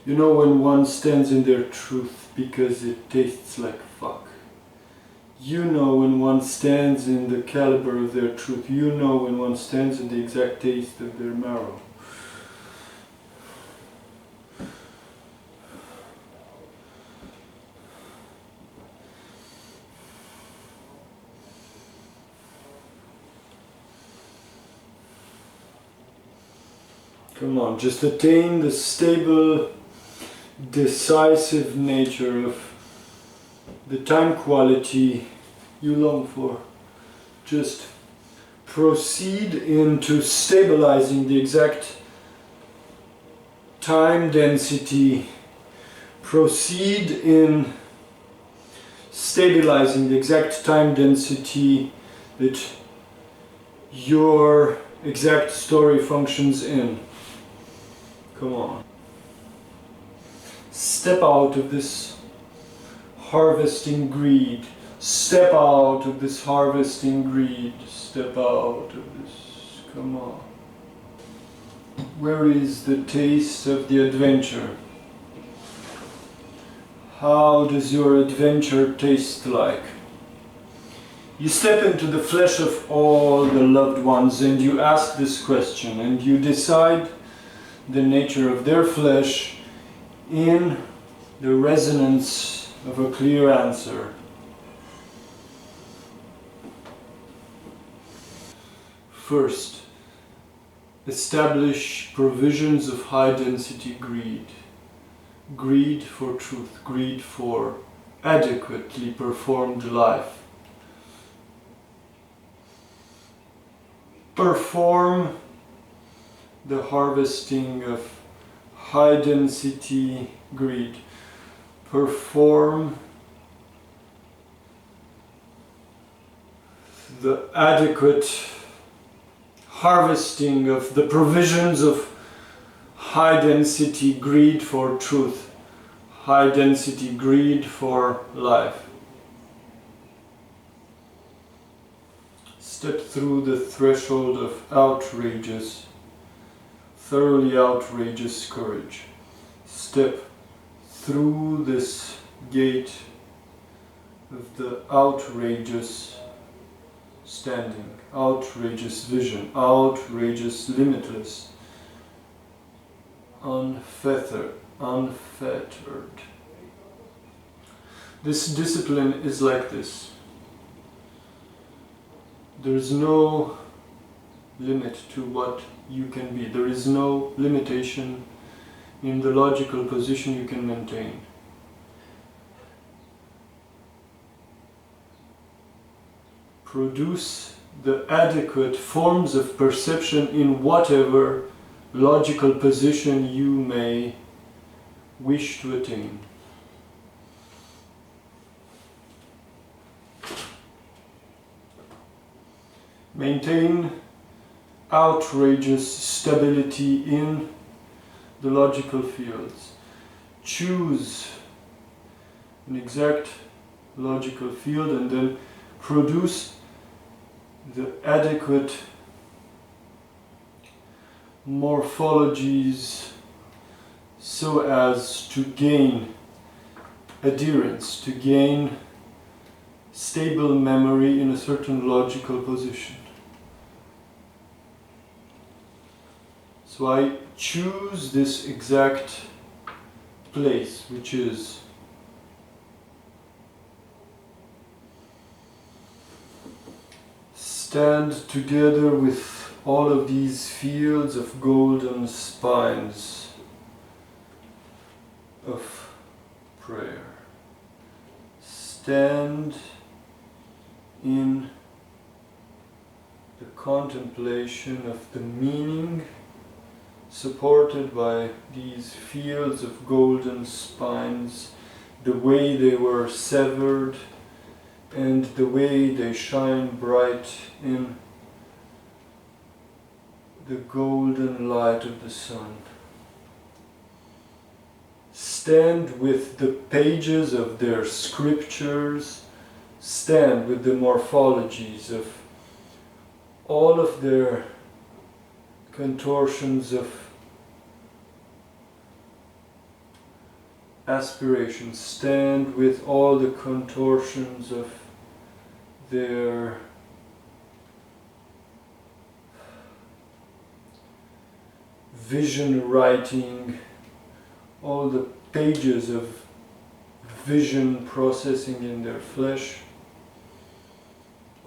You know when one stands in their truth because it tastes like fuck. You know when one stands in the caliber of their truth. You know when one stands in the exact taste of their marrow. Come on, just attain the stable, decisive nature of the time quality you long for. Just proceed into stabilizing the exact time density. Proceed in stabilizing the exact time density that your exact story functions in. Come on. Step out of this harvesting greed. Step out of this harvesting greed. Step out of this. Come on. Where is the taste of the adventure? How does your adventure taste like? You step into the flesh of all the loved ones and you ask this question and you decide the nature of their flesh in the resonance of a clear answer. First, establish provisions of high density greed. Greed for truth, greed for adequately performed life. Perform the harvesting of high density greed. Perform the adequate harvesting of the provisions of high density greed for truth, high density greed for life. Step through the threshold of outrageous, thoroughly outrageous courage. Step through this gate of the outrageous standing, outrageous vision, outrageous limitless, unfettered. This discipline is like this. There is no limit to what you can be. There is no limitation in the logical position you can maintain. Produce the adequate forms of perception in whatever logical position you may wish to attain. Maintain outrageous stability in the logical fields. Choose an exact logical field and then produce the adequate morphologies so as to gain adherence, to gain stable memory in a certain logical position. So I choose this exact place, which is stand together with all of these fields of golden spines of prayer. Stand in the contemplation of the meaning supported by these fields of golden spines, the way they were severed and the way they shine bright in the golden light of the sun. Stand with the pages of their scriptures, stand with the morphologies of all of their contortions of aspiration. Stand with all the contortions of their vision writing, all the pages of vision processing in their flesh.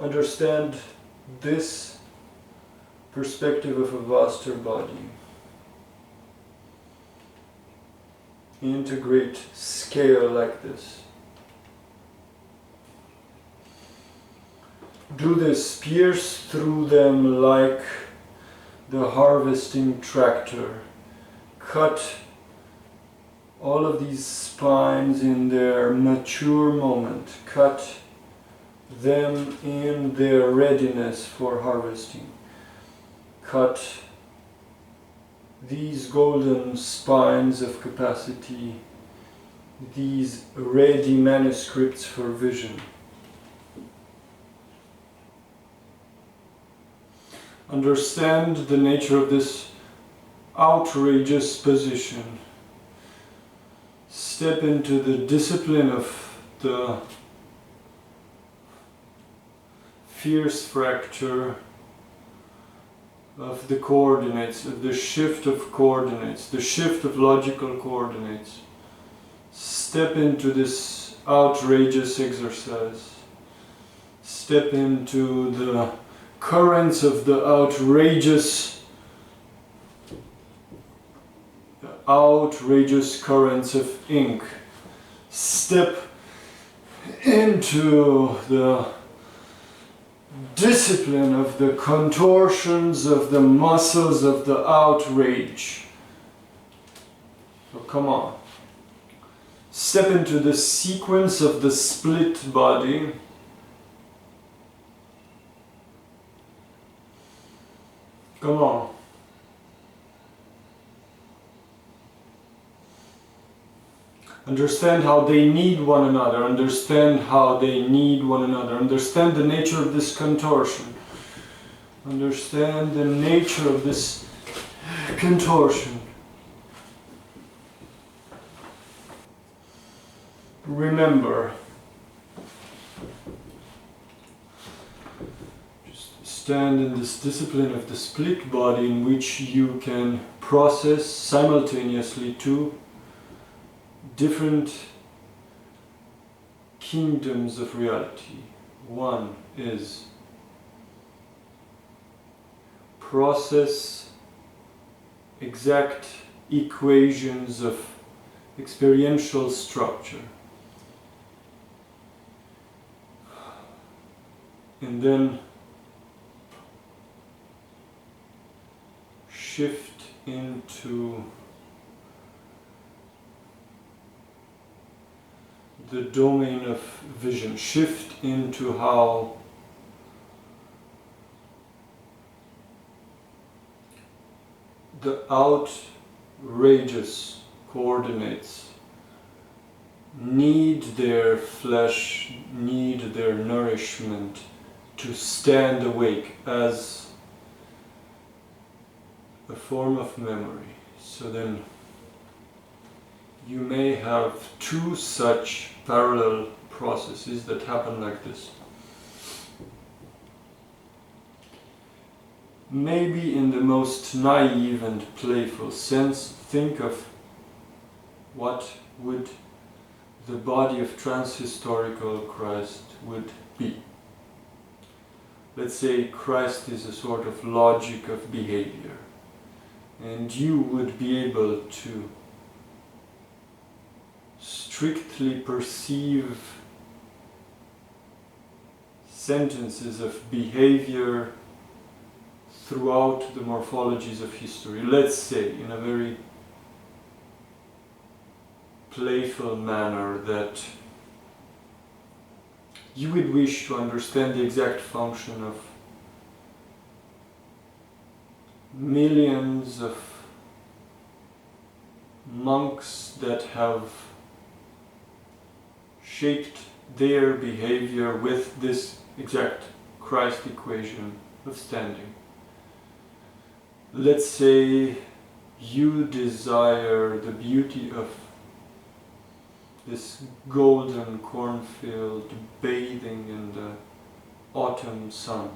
Understand this perspective of a vaster body. Integrate scale like this. Do this, pierce through them like the harvesting tractor. Cut all of these spines in their mature moment. Cut them in their readiness for harvesting. Cut these golden spines of capacity, these ready manuscripts for vision. Understand the nature of this outrageous position. Step into the discipline of the fierce fracture of the coordinates, of the shift of coordinates, the shift of logical coordinates. Step into this outrageous exercise. Step into the currents of the outrageous currents of ink. Step into the discipline of the contortions of the muscles of the outrage. So come on. Step into the sequence of the split body. Come on. Understand how they need one another. Understand how they need one another. Understand the nature of this contortion. Understand the nature of this contortion. Remember, just stand in this discipline of the split body in which you can process simultaneously two different kingdoms of reality. One is process exact equations of experiential structure, and then shift into the domain of vision. Shift into how the outrageous coordinates need their flesh, need their nourishment to stand awake as a form of memory. So then you may have two such parallel processes that happen like this. Maybe in the most naive and playful sense, think of what would the body of transhistorical Christ would be. Let's say Christ is a sort of logic of behavior, and you would be able to strictly perceive sentences of behavior throughout the morphologies of history. Let's say, in a very playful manner, that you would wish to understand the exact function of millions of monks that have shaped their behavior with this exact Christ equation of standing. Let's say you desire the beauty of this golden cornfield bathing in the autumn sun.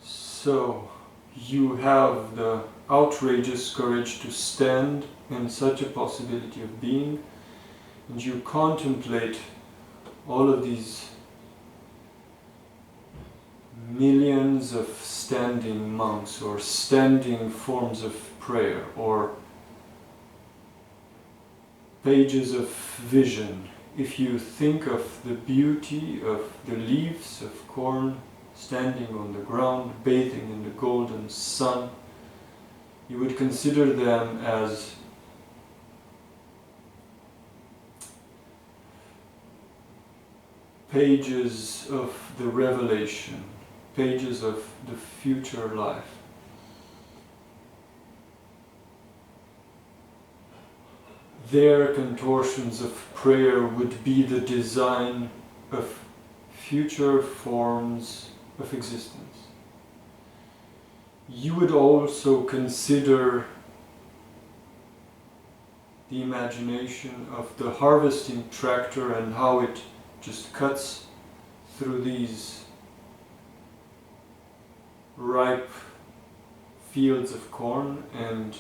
So you have the outrageous courage to stand in such a possibility of being, and you contemplate all of these millions of standing monks or standing forms of prayer or pages of vision. If you think of the beauty of the leaves of corn standing on the ground, bathing in the golden sun, you would consider them as pages of the revelation, pages of the future life. Their contortions of prayer would be the design of future forms of existence. You would also consider the imagination of the harvesting tractor and how it just cuts through these ripe fields of corn, and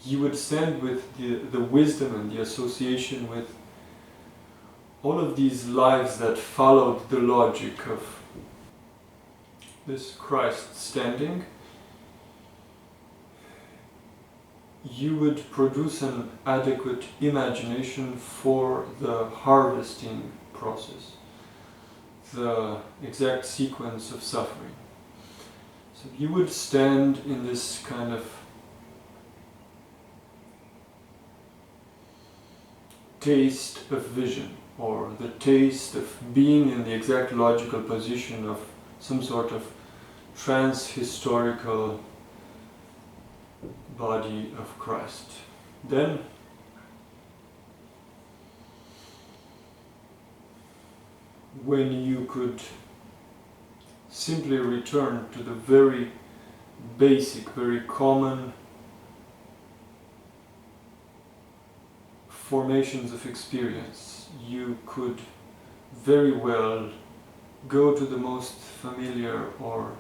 you would stand with the wisdom and the association with all of these lives that followed the logic of this Christ standing. You would produce an adequate imagination for the harvesting process, the exact sequence of suffering. So you would stand in this kind of taste of vision, or the taste of being in the exact logical position of some sort of transhistorical body of Christ. Then when you could simply return to the very basic, very common formations of experience, you could very well go to the most familiar or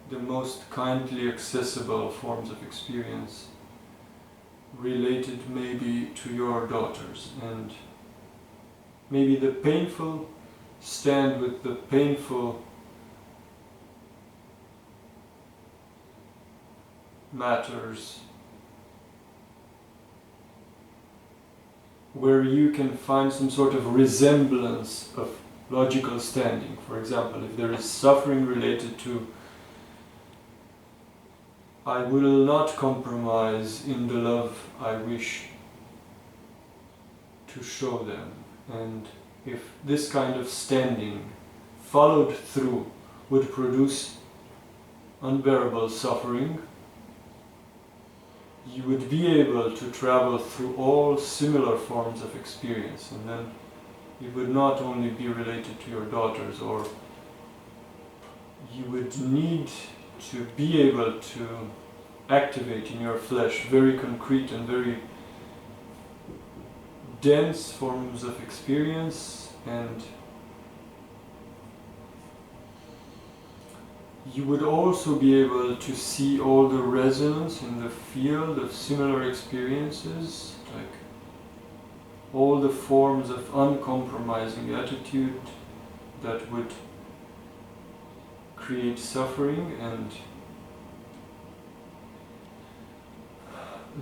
the most kindly accessible forms of experience related maybe to your daughters, and maybe the painful stand with the painful matters where you can find some sort of resemblance of logical standing. For example, if there is suffering related to I will not compromise in the love I wish to show them, and if this kind of standing followed through would produce unbearable suffering, you would be able to travel through all similar forms of experience, and then it would not only be related to your daughters, or you would need to be able to activate in your flesh very concrete and very dense forms of experience, and you would also be able to see all the resonance in the field of similar experiences, like all the forms of uncompromising attitude that would create suffering, and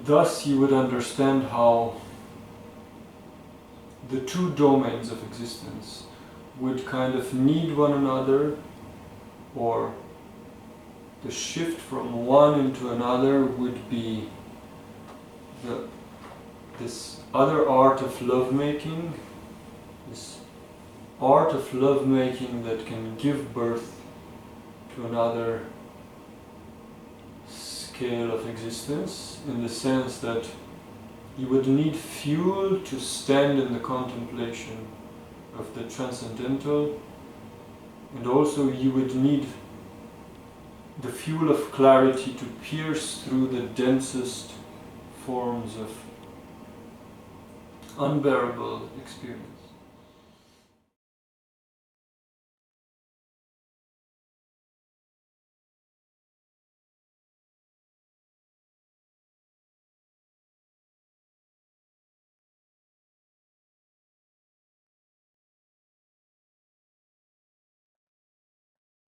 thus you would understand how the two domains of existence would kind of need one another, or the shift from one into another would be this other art of lovemaking, this art of lovemaking that can give birth to another scale of existence, in the sense that you would need fuel to stand in the contemplation of the transcendental, and also you would need the fuel of clarity to pierce through the densest forms of unbearable experience.